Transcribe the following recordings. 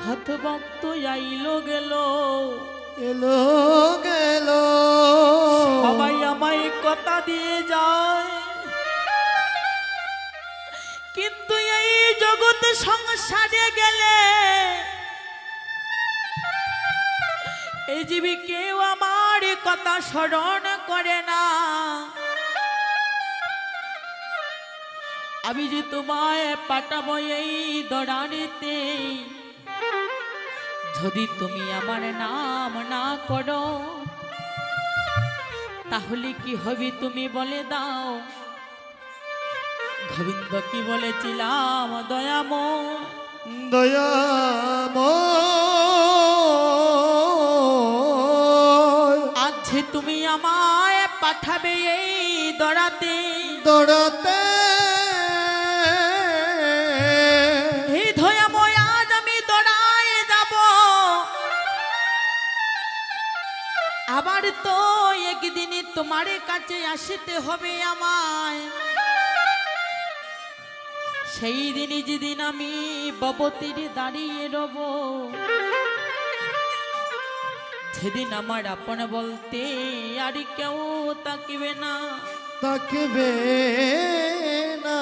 হতভক্ত আইলো গেল এলো গেল সবাই আমায় কথা দিয়ে যায়, কিন্তু এই জগৎ সংসারে গেলে এই জীবী কেউ আমার কথা স্মরণ করে না। আমি যে তোমায় পাঠাবো এই দরানিতে, যদি তুমি আমার নাম না করো তাহলে কি হবে তুমি বলে দাও। গোবিন্দ কি বলেছিলাম দয়াময় দয়াময় আজ যে তুমি আমায় পাঠাবে এই দরাতে, দৌড়াতে হে দয়াময় আজ আমি দরায় যাব, আবার তো একদিন তোমার কাছে আসতে হবে আমায়। সেই দিনই যেদিন আমি ববতীর দাঁড়িয়ে রব, সেদিন আমার আপন বলতে আর কেউ তাকিবে না, তাকবে না।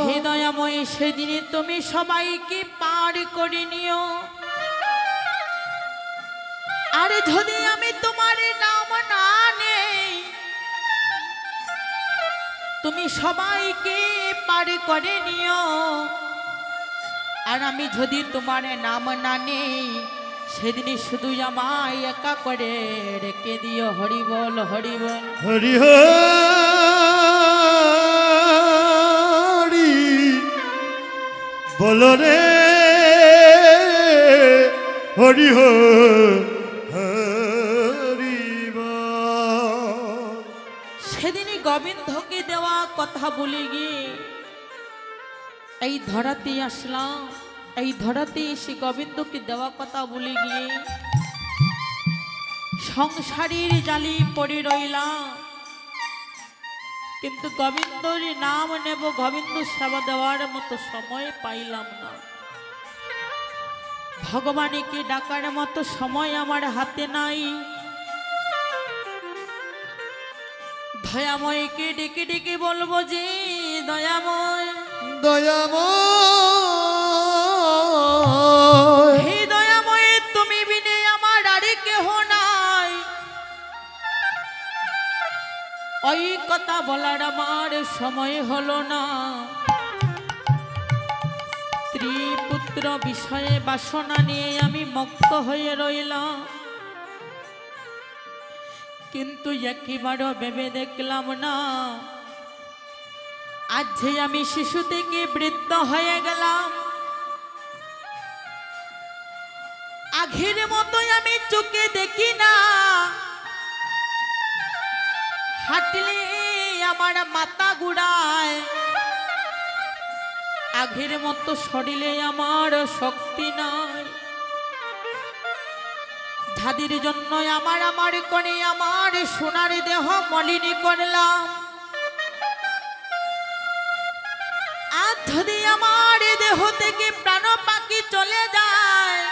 হে দয়াময় সেদিন তুমি সবাইকে পার করে নিও। আর যদি আমি তোমার নাম না নেই, তুমি সবাইকে পার করে নিও। আর আমি যদি তোমার নাম না নেই, সেদিন শুধু আমায় একা করে রেখে দিও। হরি বল হরি বল হরি হরি বলো রে হরি হরি বল। সেদিনই গোবিন্দকে দেওয়া কথা বলে গিয়ে এই ধরাতে আসলাম। এই ধরাতে এসে গোবিন্দকে দেওয়া কথা বলে গিয়ে সংসারের জালি পড়ে রইলাম, কিন্তু গোবিন্দর নাম নেব, গোবিন্দ সেবা দেওয়ার মতো সময় পাইলাম না। ভগবানকে ডাকার মতো সময় আমার হাতে নাই। দয়াময়কে ডেকে ডেকে বলবো যে দয়াময় দয়াময় হে দয়াময় তুমি বিনে আমার আর কেহ নাই। ওই কথা বলার আমার সময় হলো না। স্ত্রী পুত্র বিষয়ে বাসনা নিয়ে আমি মত্ত হয়ে রইলাম, কিন্তু একবারও ভেবে দেখলাম না আজ যে আমি শিশু থেকে বৃদ্ধ হয়ে গেলাম। আগের মতোই আমি চোখে দেখি না, হাঁটলে আমার মাথা ঘুরায়। আগের মতো শরীরে আমার শক্তি নাই। যাদের জন্য আমার করে আমার সোনার দেহ মলিনী করলাম, আর যদি আমার দেহ থেকে প্রাণ পাখি চলে যায়,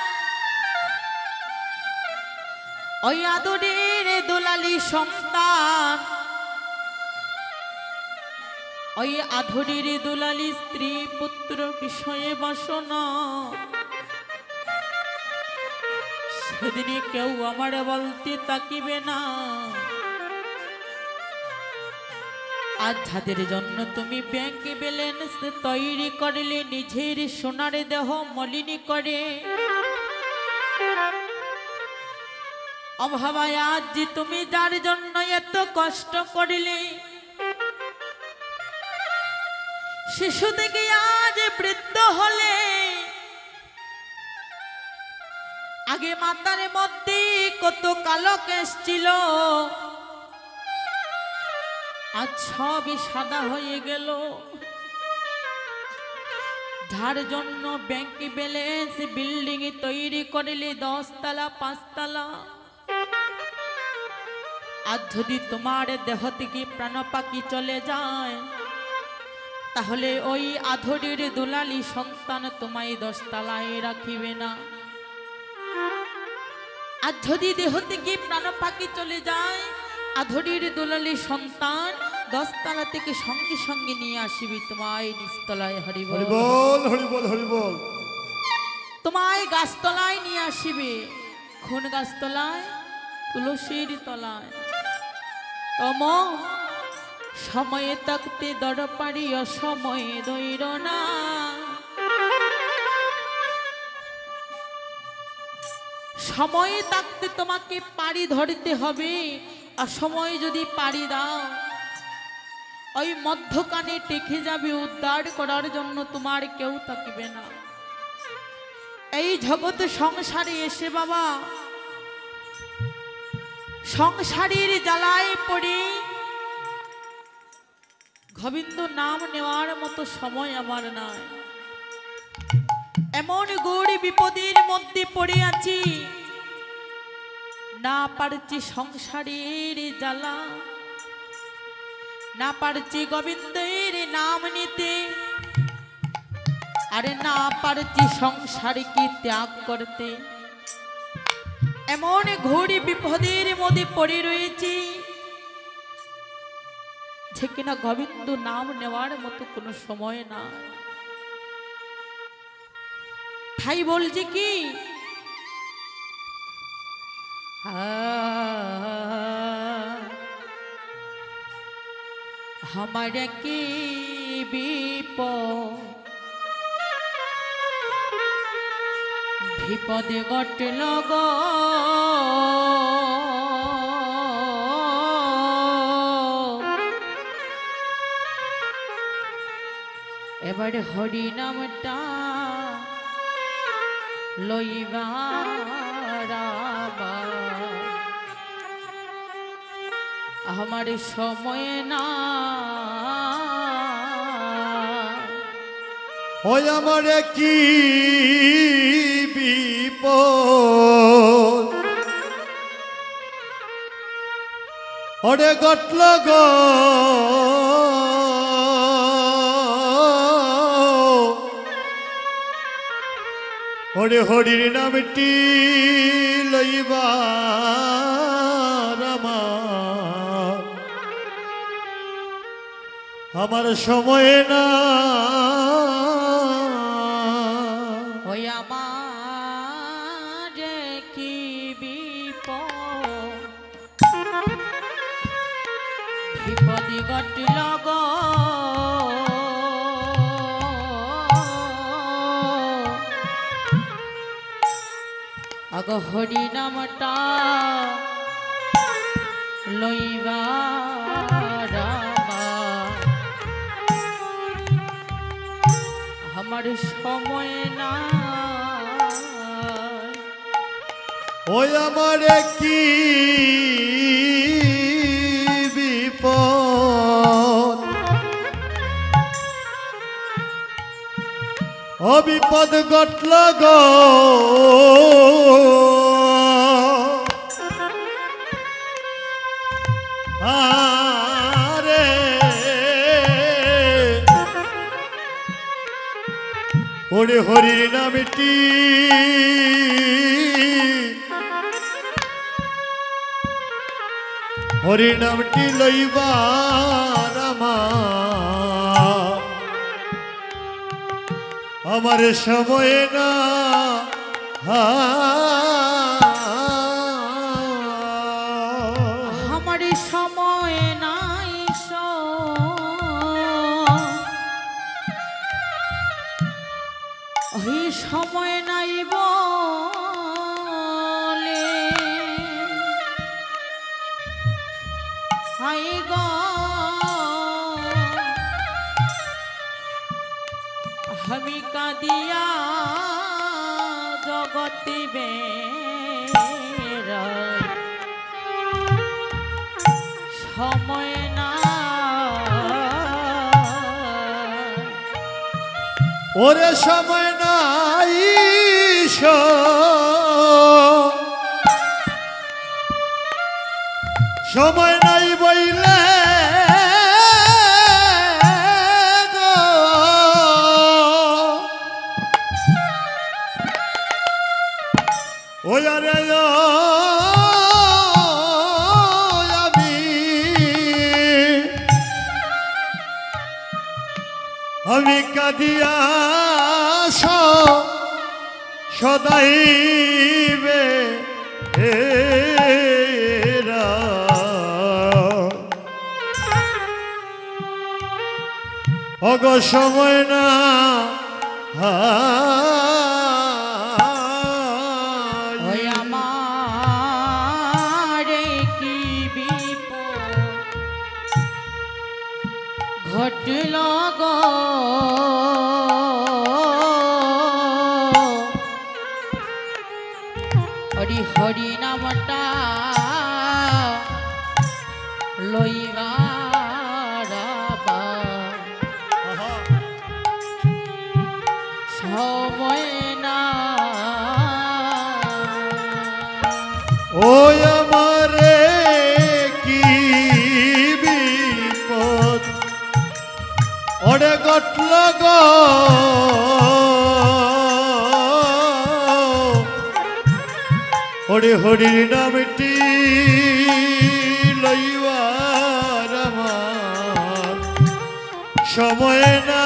ওই আদরের দুলালী সন্তান, ওই আধুরীর দুলালী স্ত্রী পুত্র বিষয়ে বাসনা, সেদিনে কেউ আমার বলতে তাকিবে না। আজ যাদের জন্য তুমি ব্যাংক ব্যালেন্স তৈরি করলে, নিজের সোনার দেহ মলিনী করে, অভাবায় আজ যে তুমি যার জন্য এত কষ্ট করলে, শিশু থেকে আজ বৃদ্ধ হলে, আগে মাথার মধ্যে কত কালো কেশ ছিল, আজ সবই সাদা হয়ে গেল। যার জন্য ব্যাংক ব্যালেন্স বিল্ডিং তৈরি করলে 10 তলা 5 তলা, আজ যদি তোমার দেহ থেকে প্রাণ পাখি চলে যায়, তাহলে ওই আধরের দুলালি সন্তান তোমায় দশতলায় রাখিবে না। আর যদি দেহ থেকে প্রাণ পাখি চলে যায়, আধরের দুলালি সন্তান দশতলা থেকে সঙ্গে সঙ্গে নিয়ে আসিবে তোমায় নিচতলায়। হরি বল, হরি বল, হরি বল। তোমায় গাছতলায় নিয়ে আসিবে। কোন গাছতলায়? তুলসীর তলায়। তম সময়ে থাকতে দরপারি, অসময়ে দৈর না। সময়ে থাকতে তোমাকে পাড়ি ধরতে হবে। অসময়ে যদি পাড়ি দাও, ওই মধ্যখানে টেকে যাবে। উদ্ধার করার জন্য তোমার কেউ থাকবে না। এই জগৎ সংসারে এসে বাবা, সংসারের জ্বালায় পড়ে গোবিন্দ নাম নেওয়ার মতো সময় আমার নাই। এমন গৌরী বিপদের মধ্যে পড়ে আছি, না পারছি সংসারের জ্বালা, না পারছি গোবিন্দের নাম নিতে, আরে না পারছি সংসারকে ত্যাগ করতে। এমন ঘোরে বিপদের মধ্যে পড়ে রয়েছি যে কিনা গোবিন্দ নাম নেওয়ার মতো কোনো সময় না। তাই বলছি কি, আমার কি বিপদে ঘটল গো, এবার হরি নামটা লইবা আমার সময় না। ওই আমার কি বিপদ ওরে ঘটল গো, ওরে হরির নামটি লইবার আমার সময় না। ওই আমার কি বিপদে ঘটল গো, আগ হরি নামটা লইবা আমার সময় না। ওই আমার কি বিপদ অবিপদ ঘটল গো, আরে ওরে হরির নামটি হরির নামটি লইবার আমার সময় না। আমার সময় নাই, ওই সময় নাই বলে হাই গো আমি কাঁদিয়া জগতি বেড়াই, সময় না। ওরে সময় নাই, সময় নাই বইলে গো ওই আরে আমি কাঁদিয়া সদাইবে হেরা অগ সময় না ওই আমার কি বিপদ ঘটল গো হরি হরি নামটা লইবার সময় না ওই আমারে কি বিপদ ওরে ঘটল গো ওরে হরির নামটি লইবার আমার সময় না